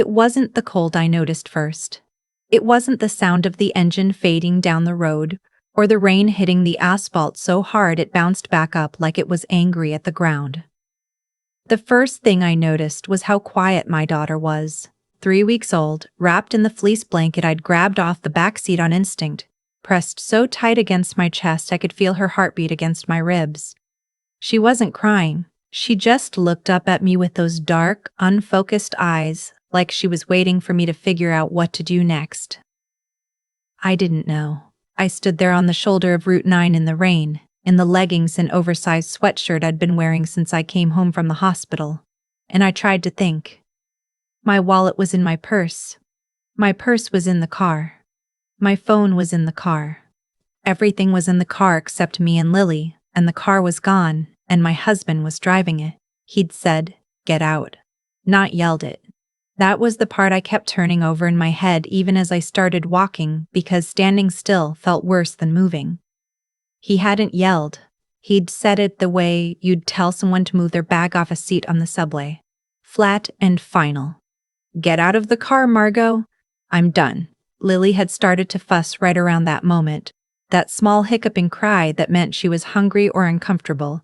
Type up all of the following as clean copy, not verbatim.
It wasn't the cold I noticed first. It wasn't the sound of the engine fading down the road, or the rain hitting the asphalt so hard it bounced back up like it was angry at the ground. The first thing I noticed was how quiet my daughter was. 3 weeks old, wrapped in the fleece blanket I'd grabbed off the back seat on instinct, pressed so tight against my chest I could feel her heartbeat against my ribs. She wasn't crying. She just looked up at me with those dark, unfocused eyes, like she was waiting for me to figure out what to do next. I didn't know. I stood there on the shoulder of Route 9 in the rain, in the leggings and oversized sweatshirt I'd been wearing since I came home from the hospital, and I tried to think. My wallet was in my purse. My purse was in the car. My phone was in the car. Everything was in the car except me and Lily, and the car was gone, and my husband was driving it. He'd said, "Get out," not yelled it. That was the part I kept turning over in my head even as I started walking, because standing still felt worse than moving. He hadn't yelled. He'd said it the way you'd tell someone to move their bag off a seat on the subway. Flat and final. "Get out of the car, Margot. I'm done." Lily had started to fuss right around that moment, that small hiccuping cry that meant she was hungry or uncomfortable.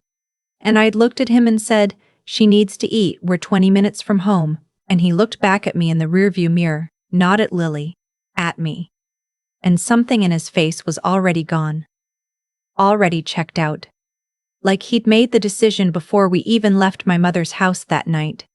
And I'd looked at him and said, "She needs to eat, we're 20 minutes from home." And he looked back at me in the rearview mirror, not at Lily, at me. And something in his face was already gone. Already checked out. Like he'd made the decision before we even left my mother's house that night.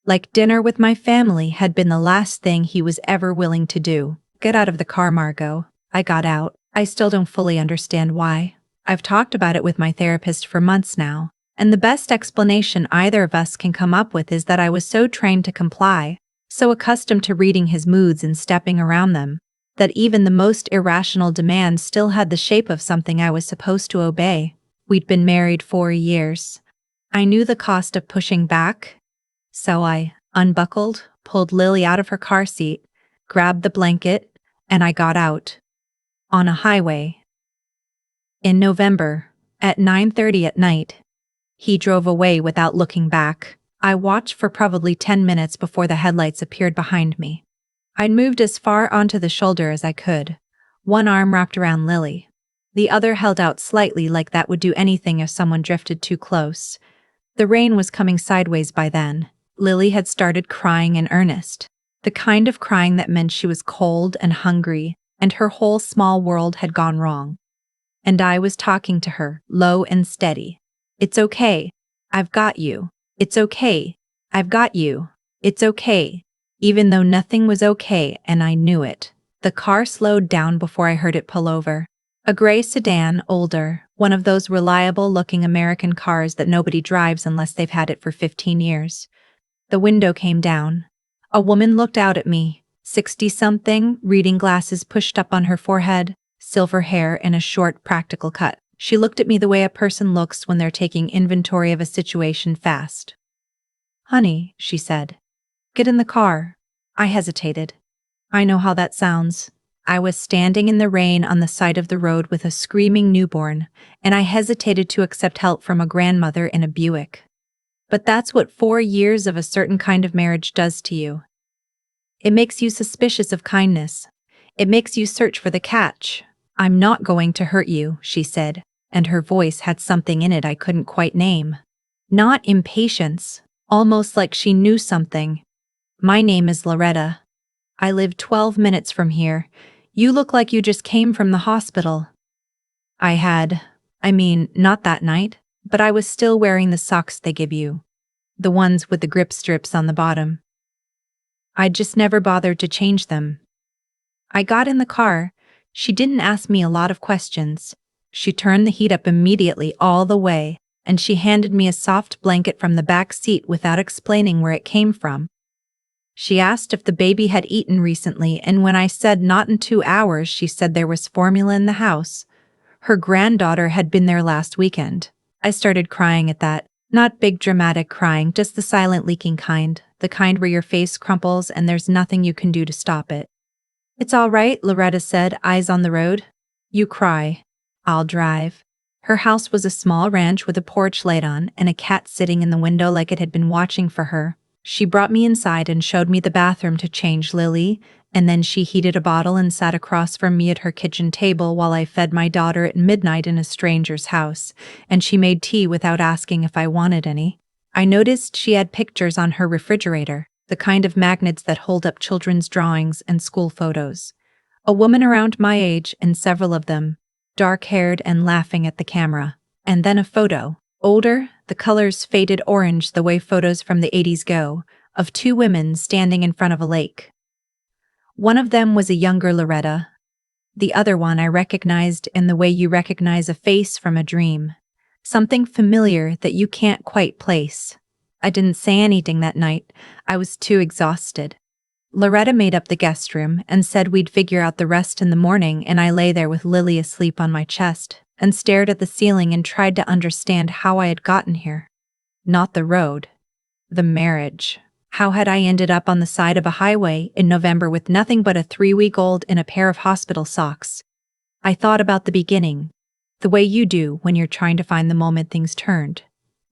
Like dinner with my family had been the last thing he was ever willing to do. "Get out of the car, Margot." I got out. I still don't fully understand why. I've talked about it with my therapist for months now, and the best explanation either of us can come up with is that I was so trained to comply, so accustomed to reading his moods and stepping around them, that even the most irrational demands still had the shape of something I was supposed to obey. We'd been married 4 years. I knew the cost of pushing back, so I unbuckled, pulled Lily out of her car seat, grabbed the blanket, and I got out. On a highway. In November, at 9:30 at night. He drove away without looking back. I watched for probably 10 minutes before the headlights appeared behind me. I'd moved as far onto the shoulder as I could, one arm wrapped around Lily. The other held out slightly, like that would do anything if someone drifted too close. The rain was coming sideways by then. Lily had started crying in earnest. The kind of crying that meant she was cold and hungry, and her whole small world had gone wrong. And I was talking to her, low and steady. "It's okay. I've got you. It's okay. I've got you. It's okay." Even though nothing was okay and I knew it. The car slowed down before I heard it pull over. A gray sedan, older, one of those reliable-looking American cars that nobody drives unless they've had it for 15 years. The window came down. A woman looked out at me, 60-something, reading glasses pushed up on her forehead, silver hair and a short, practical cut. She looked at me the way a person looks when they're taking inventory of a situation fast. "Honey," she said, "get in the car." I hesitated. I know how that sounds. I was standing in the rain on the side of the road with a screaming newborn, and I hesitated to accept help from a grandmother in a Buick. But that's what 4 years of a certain kind of marriage does to you. It makes you suspicious of kindness. It makes you search for the catch. "I'm not going to hurt you," she said, and her voice had something in it I couldn't quite name. Not impatience, almost like she knew something. "My name is Loretta. I live 12 minutes from here. You look like you just came from the hospital." Not that night, but I was still wearing the socks they give you. The ones with the grip strips on the bottom. I'd just never bothered to change them. I got in the car. She didn't ask me a lot of questions. She turned the heat up immediately all the way, and she handed me a soft blanket from the back seat without explaining where it came from. She asked if the baby had eaten recently, and when I said not in 2 hours, she said there was formula in the house. Her granddaughter had been there last weekend. I started crying at that. Not big dramatic crying, just the silent leaking kind, the kind where your face crumples and there's nothing you can do to stop it. "It's all right," Loretta said, eyes on the road. "You cry. I'll drive." Her house was a small ranch with a porch light on and a cat sitting in the window like it had been watching for her. She brought me inside and showed me the bathroom to change Lily, and then she heated a bottle and sat across from me at her kitchen table while I fed my daughter at midnight in a stranger's house, and she made tea without asking if I wanted any. I noticed she had pictures on her refrigerator, the kind of magnets that hold up children's drawings and school photos. A woman around my age and several of them, dark-haired and laughing at the camera. And then a photo, older, the colors faded orange the way photos from the 80s go, of two women standing in front of a lake. One of them was a younger Loretta. The other one I recognized in the way you recognize a face from a dream. Something familiar that you can't quite place. I didn't say anything that night. I was too exhausted. Loretta made up the guest room and said we'd figure out the rest in the morning, and I lay there with Lily asleep on my chest and stared at the ceiling and tried to understand how I had gotten here. Not the road. The marriage. How had I ended up on the side of a highway in November with nothing but a 3-week-old in a pair of hospital socks? I thought about the beginning, the way you do when you're trying to find the moment things turned.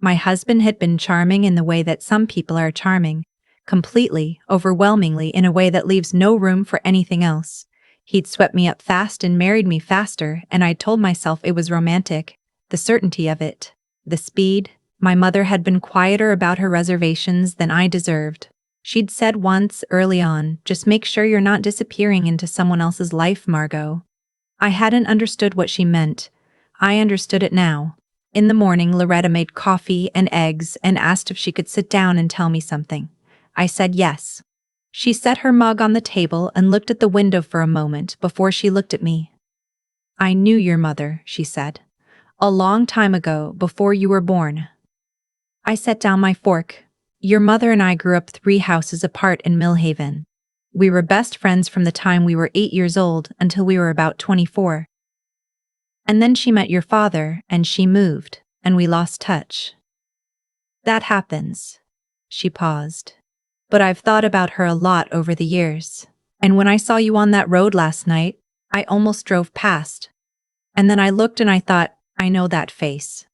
My husband had been charming in the way that some people are charming, completely, overwhelmingly, in a way that leaves no room for anything else. He'd swept me up fast and married me faster, and I'd told myself it was romantic, the certainty of it, the speed. My mother had been quieter about her reservations than I deserved. She'd said once, early on, just make sure you're not disappearing into someone else's life, Margot. I hadn't understood what she meant. I understood it now. In the morning, Loretta made coffee and eggs and asked if she could sit down and tell me something. I said yes. She set her mug on the table and looked at the window for a moment before she looked at me. I knew your mother, she said. A long time ago, before you were born. I set down my fork. Your mother and I grew up 3 houses apart in Millhaven. We were best friends from the time we were 8 years old until we were about 24. And then she met your father, and she moved, and we lost touch. That happens. She paused. But I've thought about her a lot over the years. And when I saw you on that road last night, I almost drove past. And then I looked and I thought, I know that face.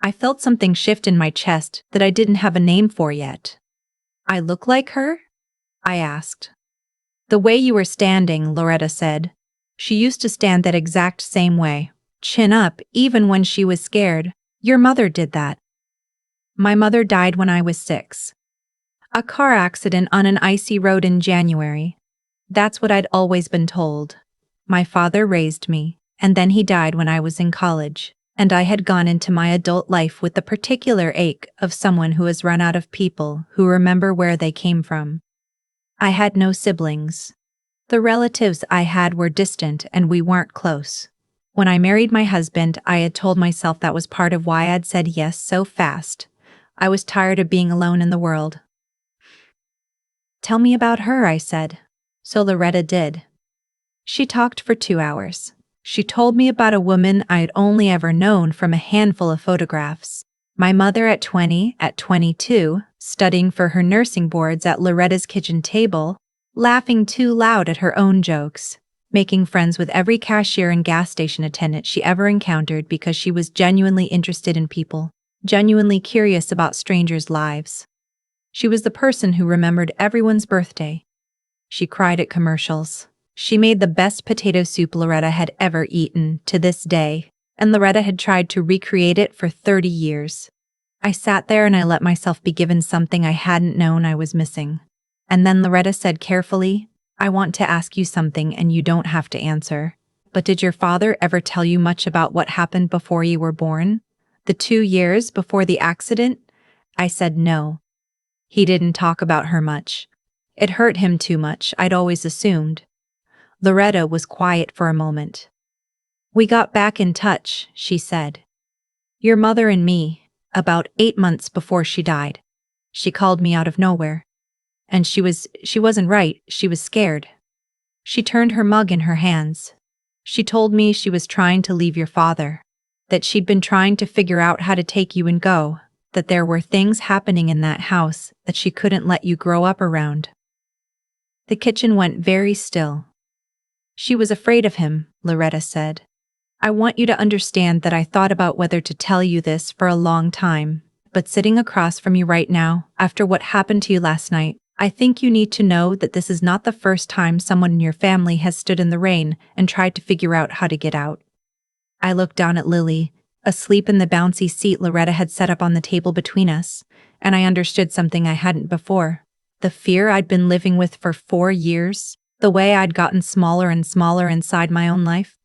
I felt something shift in my chest that I didn't have a name for yet. I look like her? I asked. The way you were standing, Loretta said. She used to stand that exact same way, chin up, even when she was scared. Your mother did that. My mother died when I was 6. A car accident on an icy road in January. That's what I'd always been told. My father raised me, and then he died when I was in college. And I had gone into my adult life with the particular ache of someone who has run out of people who remember where they came from. I had no siblings. The relatives I had were distant and we weren't close. When I married my husband, I had told myself that was part of why I'd said yes so fast. I was tired of being alone in the world. Tell me about her, I said. So Loretta did. She talked for 2 hours. She told me about a woman I'd only ever known from a handful of photographs. My mother at 20, at 22, studying for her nursing boards at Loretta's kitchen table, laughing too loud at her own jokes, making friends with every cashier and gas station attendant she ever encountered because she was genuinely interested in people, genuinely curious about strangers' lives. She was the person who remembered everyone's birthday. She cried at commercials. She made the best potato soup Loretta had ever eaten to this day, and Loretta had tried to recreate it for 30 years. I sat there and I let myself be given something I hadn't known I was missing. And then Loretta said carefully, I want to ask you something and you don't have to answer. But did your father ever tell you much about what happened before you were born? The 2 years before the accident? I said no. He didn't talk about her much. It hurt him too much, I'd always assumed. Loretta was quiet for a moment. We got back in touch, she said. Your mother and me, about 8 months before she died. She called me out of nowhere. And she wasn't right, she was scared. She turned her mug in her hands. She told me she was trying to leave your father, that she'd been trying to figure out how to take you and go, that there were things happening in that house that she couldn't let you grow up around. The kitchen went very still. She was afraid of him, Loretta said. I want you to understand that I thought about whether to tell you this for a long time, but sitting across from you right now, after what happened to you last night, I think you need to know that this is not the first time someone in your family has stood in the rain and tried to figure out how to get out. I looked down at Lily, asleep in the bouncy seat Loretta had set up on the table between us, and I understood something I hadn't before. The fear I'd been living with for 4 years, the way I'd gotten smaller and smaller inside my own life,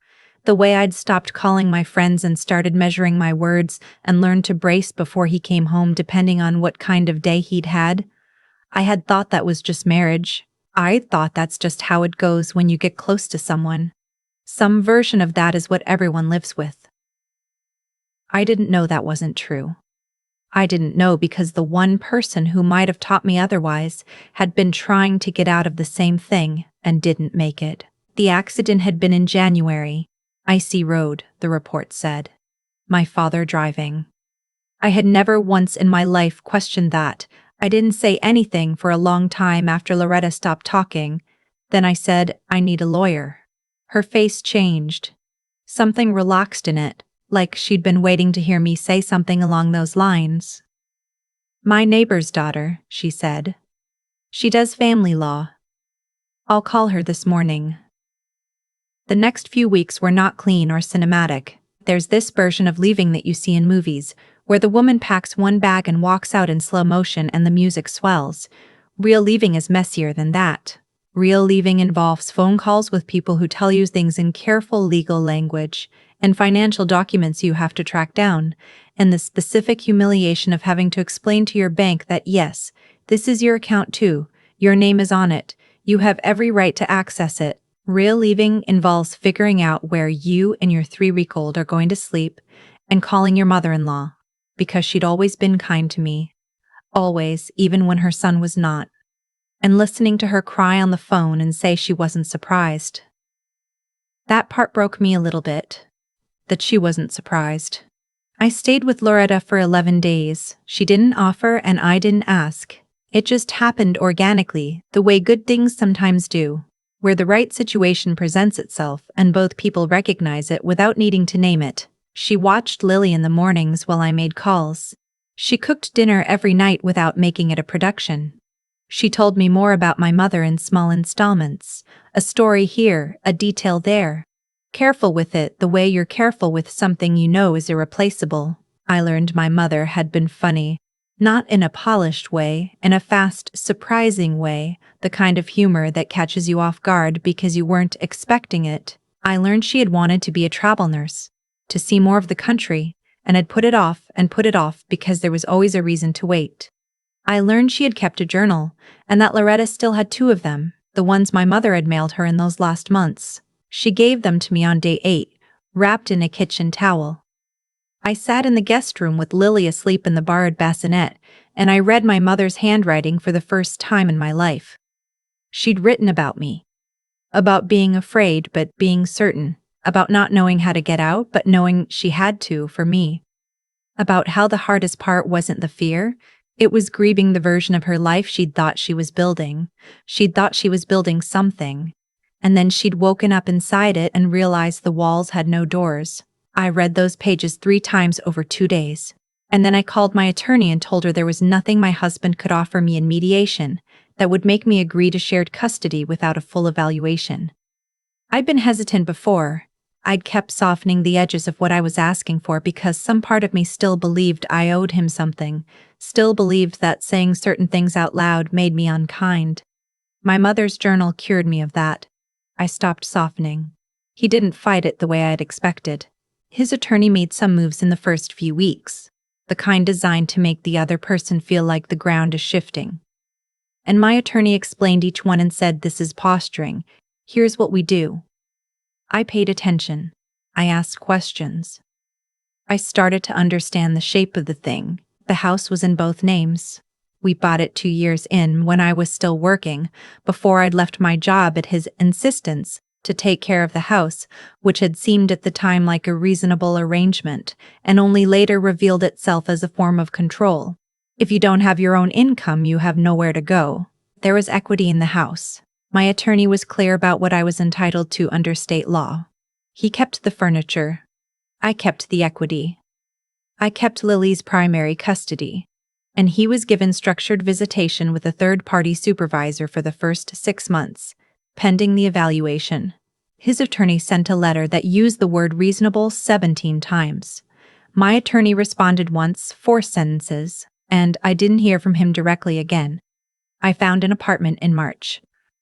the way I'd stopped calling my friends and started measuring my words and learned to brace before he came home depending on what kind of day he'd had. I had thought that was just marriage. I thought that's just how it goes when you get close to someone. Some version of that is what everyone lives with. I didn't know that wasn't true. I didn't know because the one person who might have taught me otherwise had been trying to get out of the same thing and didn't make it. The accident had been in January. Icy road, the report said. My father driving. I had never once in my life questioned that. I didn't say anything for a long time after Loretta stopped talking. Then I said, I need a lawyer. Her face changed. Something relaxed in it, like she'd been waiting to hear me say something along those lines. My neighbor's daughter, she said. She does family law. I'll call her this morning. The next few weeks were not clean or cinematic. There's this version of leaving that you see in movies, where the woman packs one bag and walks out in slow motion and the music swells. Real leaving is messier than that. Real leaving involves phone calls with people who tell you things in careful legal language, and financial documents you have to track down, and the specific humiliation of having to explain to your bank that yes, this is your account too, your name is on it, you have every right to access it. Real leaving involves figuring out where you and your 3-week-old are going to sleep and calling your mother-in-law, because she'd always been kind to me. Always, even when her son was not. And listening to her cry on the phone and say she wasn't surprised. That part broke me a little bit. That she wasn't surprised. I stayed with Loretta for 11 days. She didn't offer and I didn't ask. It just happened organically, the way good things sometimes do. Where the right situation presents itself and both people recognize it without needing to name it. She watched Lily in the mornings while I made calls. She cooked dinner every night without making it a production. She told me more about my mother in small installments. A story here, a detail there. Careful with it the way you're careful with something you know is irreplaceable. I learned my mother had been funny. Not in a polished way, in a fast, surprising way, the kind of humor that catches you off guard because you weren't expecting it. I learned she had wanted to be a travel nurse, to see more of the country, and had put it off because there was always a reason to wait. I learned she had kept a journal, and that Loretta still had 2 of them, the ones my mother had mailed her in those last months. She gave them to me on day 8, wrapped in a kitchen towel. I sat in the guest room with Lily asleep in the borrowed bassinet, and I read my mother's handwriting for the first time in my life. She'd written about me. About being afraid but being certain. About not knowing how to get out but knowing she had to for me. About how the hardest part wasn't the fear, it was grieving the version of her life she'd thought she was building. She'd thought she was building something. And then she'd woken up inside it and realized the walls had no doors. I read those pages 3 times over 2 days. And then I called my attorney and told her there was nothing my husband could offer me in mediation that would make me agree to shared custody without a full evaluation. I'd been hesitant before. I'd kept softening the edges of what I was asking for because some part of me still believed I owed him something, still believed that saying certain things out loud made me unkind. My mother's journal cured me of that. I stopped softening. He didn't fight it the way I'd expected. His attorney made some moves in the first few weeks, the kind designed to make the other person feel like the ground is shifting. And my attorney explained each one and said, this is posturing. Here's what we do. I paid attention. I asked questions. I started to understand the shape of the thing. The house was in both names. We bought it 2 years in when I was still working, before I'd left my job at his insistence to take care of the house, which had seemed at the time like a reasonable arrangement, and only later revealed itself as a form of control. If you don't have your own income, you have nowhere to go. There was equity in the house. My attorney was clear about what I was entitled to under state law. He kept the furniture. I kept the equity. I kept Lily's primary custody, and he was given structured visitation with a third-party supervisor for the first 6 months, pending the evaluation. His attorney sent a letter that used the word reasonable 17 times. My attorney responded once, 4 sentences, and I didn't hear from him directly again. I found an apartment in March.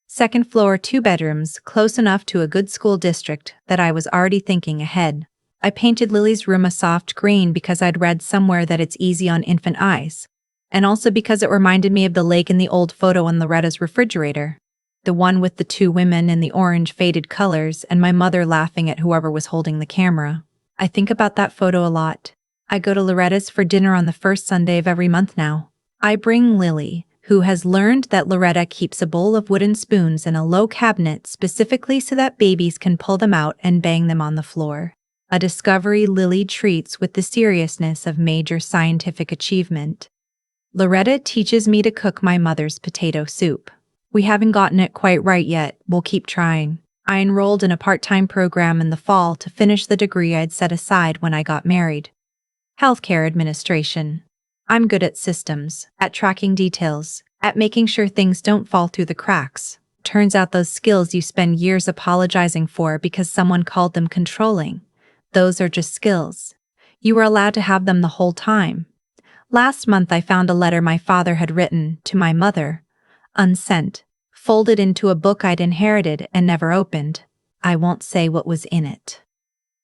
2nd floor, 2 bedrooms, close enough to a good school district that I was already thinking ahead. I painted Lily's room a soft green because I'd read somewhere that it's easy on infant eyes, and also because it reminded me of the lake in the old photo on Loretta's refrigerator. The one with the 2 women in the orange faded colors and my mother laughing at whoever was holding the camera. I think about that photo a lot. I go to Loretta's for dinner on the first Sunday of every month now. I bring Lily, who has learned that Loretta keeps a bowl of wooden spoons in a low cabinet specifically so that babies can pull them out and bang them on the floor. A discovery Lily treats with the seriousness of major scientific achievement. Loretta teaches me to cook my mother's potato soup. We haven't gotten it quite right yet, we'll keep trying. I enrolled in a part-time program in the fall to finish the degree I'd set aside when I got married. Healthcare administration. I'm good at systems, at tracking details, at making sure things don't fall through the cracks. Turns out those skills you spend years apologizing for because someone called them controlling. Those are just skills. You were allowed to have them the whole time. Last month I found a letter my father had written to my mother, unsent, folded into a book I'd inherited and never opened. I won't say what was in it.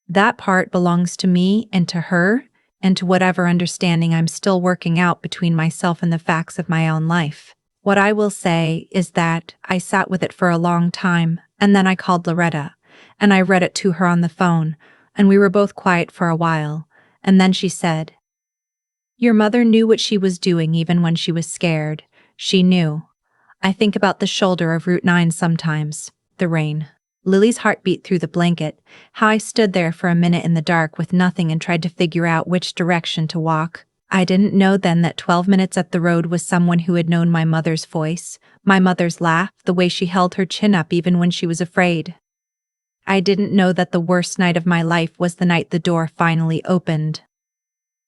That part belongs to me and to her, and to whatever understanding I'm still working out between myself and the facts of my own life. What I will say is that I sat with it for a long time, and then I called Loretta, and I read it to her on the phone, and we were both quiet for a while, and then she said, "Your mother knew what she was doing even when she was scared. She knew. I think about the shoulder of Route 9 sometimes, the rain." Lily's heart beat through the blanket, how I stood there for a minute in the dark with nothing and tried to figure out which direction to walk. I didn't know then that 12 minutes up the road was someone who had known my mother's voice, my mother's laugh, the way she held her chin up even when she was afraid. I didn't know that the worst night of my life was the night the door finally opened.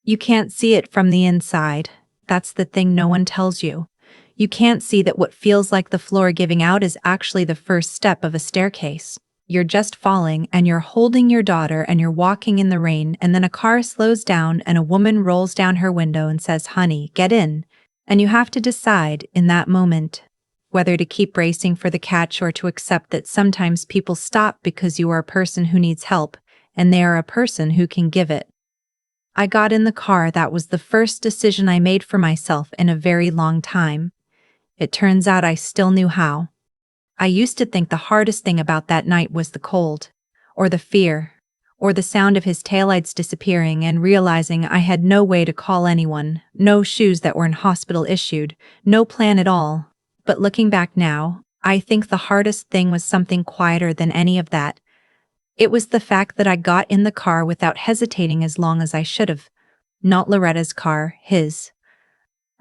You can't see it from the inside. That's the thing no one tells you. You can't see that what feels like the floor giving out is actually the first step of a staircase. You're just falling and you're holding your daughter and you're walking in the rain, and then a car slows down and a woman rolls down her window and says, "Honey, get in." And you have to decide in that moment whether to keep racing for the catch or to accept that sometimes people stop because you are a person who needs help and they are a person who can give it. I got in the car. That was the first decision I made for myself in a very long time. It turns out I still knew how. I used to think the hardest thing about that night was the cold, or the fear, or the sound of his taillights disappearing and realizing I had no way to call anyone, no shoes that weren't hospital issued, no plan at all. But looking back now, I think the hardest thing was something quieter than any of that. It was the fact that I got in the car without hesitating as long as I should have. Not Loretta's car, his.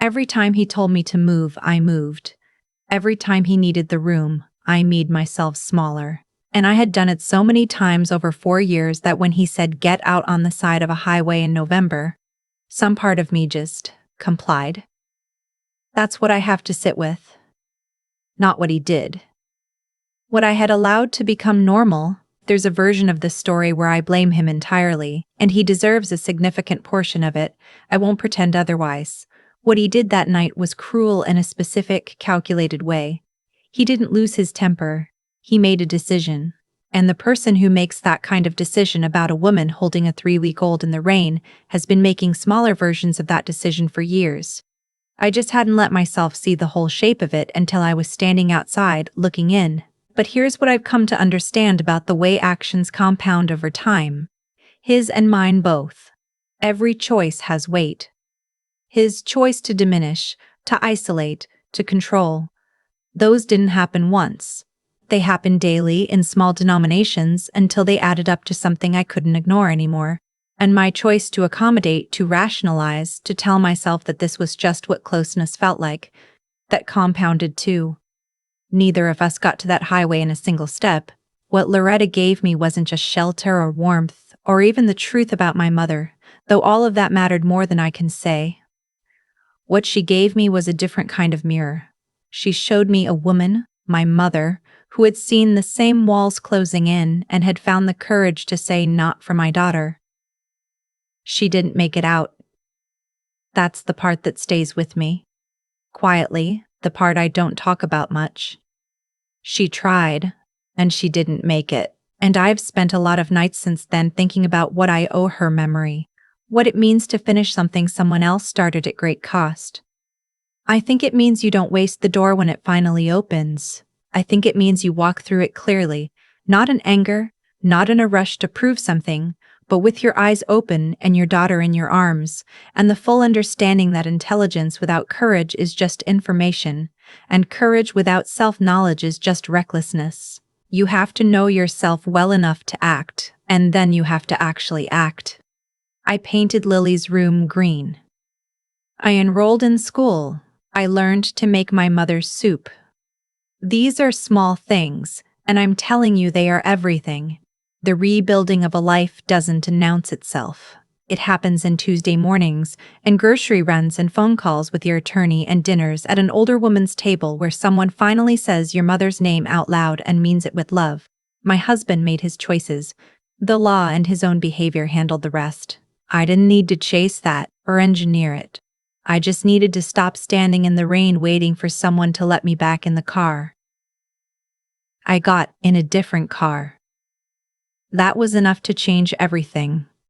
Every time he told me to move, I moved. Every time he needed the room, I made myself smaller. And I had done it so many times over 4 years that when he said get out on the side of a highway in November, some part of me just complied. That's what I have to sit with. Not what he did. What I had allowed to become normal. There's a version of this story where I blame him entirely, and he deserves a significant portion of it. I won't pretend otherwise. What he did that night was cruel in a specific, calculated way. He didn't lose his temper. He made a decision. And the person who makes that kind of decision about a woman holding a 3-week-old in the rain has been making smaller versions of that decision for years. I just hadn't let myself see the whole shape of it until I was standing outside, looking in. But here's what I've come to understand about the way actions compound over time. His and mine both. Every choice has weight. His choice to diminish, to isolate, to control. Those didn't happen once. They happened daily in small denominations until they added up to something I couldn't ignore anymore. And my choice to accommodate, to rationalize, to tell myself that this was just what closeness felt like, that compounded too. Neither of us got to that highway in a single step. What Loretta gave me wasn't just shelter or warmth, or even the truth about my mother. though all of that mattered more than I can say. What she gave me was a different kind of mirror. She showed me a woman, my mother, who had seen the same walls closing in and had found the courage to say not for my daughter. She didn't make it out. That's the part that stays with me. Quietly, the part I don't talk about much. She tried, and she didn't make it. And I've spent a lot of nights since then thinking about what I owe her memory, what it means to finish something someone else started at great cost. I think it means you don't waste the door when it finally opens. I think it means you walk through it clearly, not in anger, not in a rush to prove something, but with your eyes open and your daughter in your arms, and the full understanding that intelligence without courage is just information, and courage without self-knowledge is just recklessness. You have to know yourself well enough to act, and then you have to actually act. I painted Lily's room green. I enrolled in school. I learned to make my mother's soup. These are small things, and I'm telling you they are everything. The rebuilding of a life doesn't announce itself. It happens in Tuesday mornings, and grocery runs and phone calls with your attorney and dinners at an older woman's table where someone finally says your mother's name out loud and means it with love. My husband made his choices. The law and his own behavior handled the rest. I didn't need to chase that or engineer it. I just needed to stop standing in the rain waiting for someone to let me back in the car. I got in a different car. That was enough to change everything.